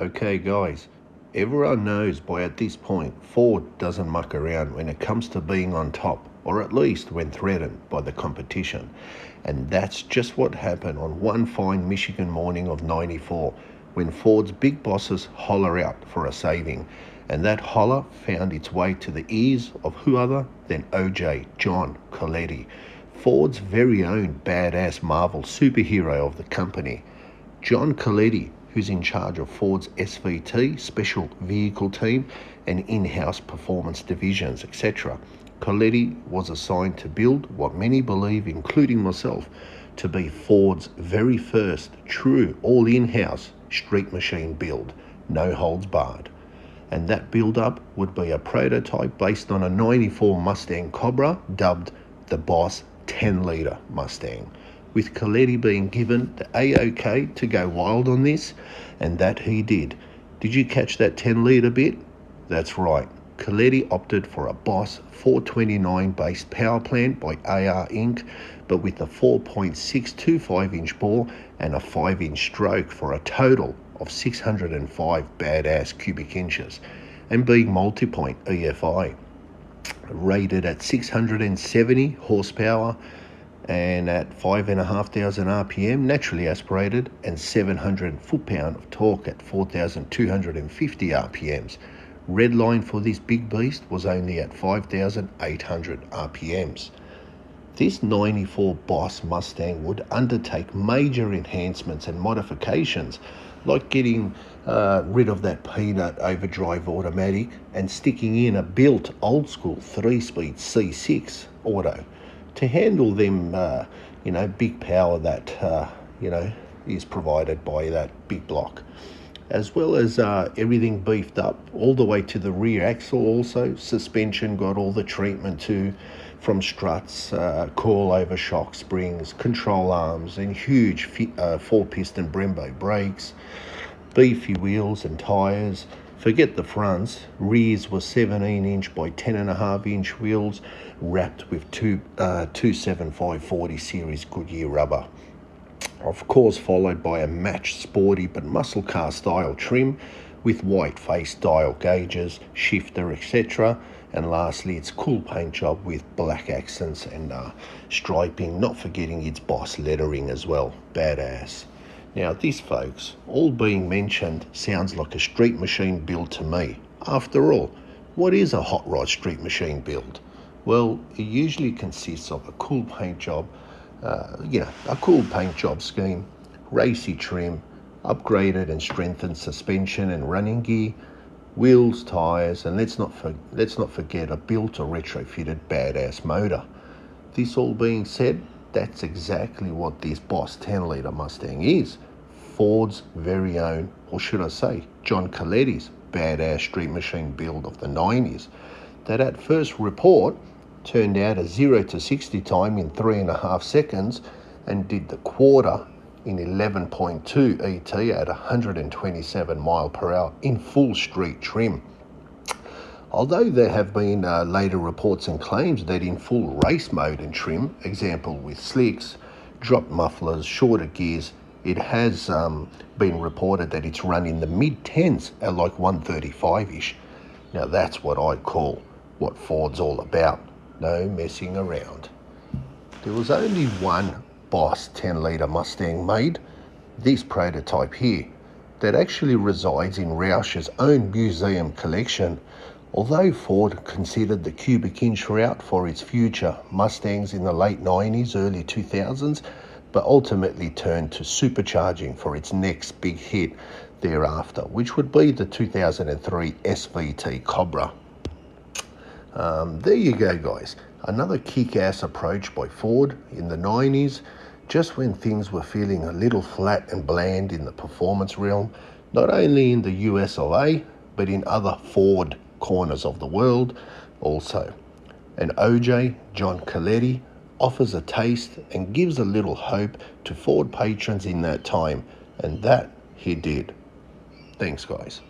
Okay, guys, everyone knows by at this point Ford doesn't muck around when it comes to being on top, or at least when threatened by the competition. And that's just what happened on one fine Michigan morning of '94 when Ford's big bosses holler out for a saving. And that holler found its way to the ears of who other than OJ John Coletti, Ford's very own badass Marvel superhero of the company. John Coletti, who's in charge of Ford's SVT, Special Vehicle Team, and in-house performance divisions, etc. Coletti was assigned to build what many believe, including myself, to be Ford's very first true all in-house street machine build, no holds barred. And that build-up would be a prototype based on a '94 Mustang Cobra dubbed the Boss 10-litre Mustang, with Coletti being given the A-OK to go wild on this, and that he did. Did you catch that 10-litre bit? That's right. Coletti opted for a Boss 429 based power plant by AR Inc., but with a 4.625-inch bore and a 5-inch stroke for a total of 605 badass cubic inches, and being multi-point EFI, rated at 670 horsepower and at 5,500 RPM, naturally aspirated, and 700 foot-pound of torque at 4,250 RPMs. Red line for this big beast was only at 5,800 RPMs. This '94 Boss Mustang would undertake major enhancements and modifications, like getting rid of that peanut overdrive automatic and sticking in a built old-school 3-speed C6 auto to handle them, big power that, is provided by that big block. As well as everything beefed up all the way to the rear axle also. Suspension got all the treatment too, from struts, coil-over shock springs, control arms, and huge 4-piston Brembo brakes, beefy wheels and tyres. Forget the fronts, rears were 17-inch by 10.5-inch wheels, wrapped with 275/40 series Goodyear rubber. Of course, followed by a matched sporty but muscle car style trim with white face dial gauges, shifter, etc. And lastly, its cool paint job with black accents and striping, not forgetting its Boss lettering as well. Badass. Now this, folks, all being mentioned sounds like a street machine build to me. After all, what is a hot rod street machine build? Well, it usually consists of a cool paint job, a cool paint job scheme, racy trim, upgraded and strengthened suspension and running gear, wheels, tyres, and let's not forget a built or retrofitted badass motor. This all being said, that's exactly what this Boss 10-litre Mustang is. Ford's very own, or should I say, John Coletti's badass street machine build of the '90s, that at first report turned out a 0 to 60 time in 3.5 seconds and did the quarter in 11.2 ET at 127 mile per hour in full street trim. Although there have been later reports and claims that in full race mode and trim, example with slicks, dropped mufflers, shorter gears, it has been reported that it's run in the mid-10s at like 135-ish. Now that's what I call what Ford's all about. No messing around. There was only one Boss 10-litre Mustang made, this prototype here, that actually resides in Roush's own museum collection, although Ford considered the cubic inch route for its future Mustangs in the late '90s, early 2000s, but ultimately turned to supercharging for its next big hit thereafter, which would be the 2003 SVT Cobra. There you go, guys. Another kick-ass approach by Ford in the '90s, just when things were feeling a little flat and bland in the performance realm, not only in the US of A, but in other Ford corners of the world also. And OJ John Coletti offers a taste and gives a little hope to Ford patrons in that time, and that he did. Thanks, guys.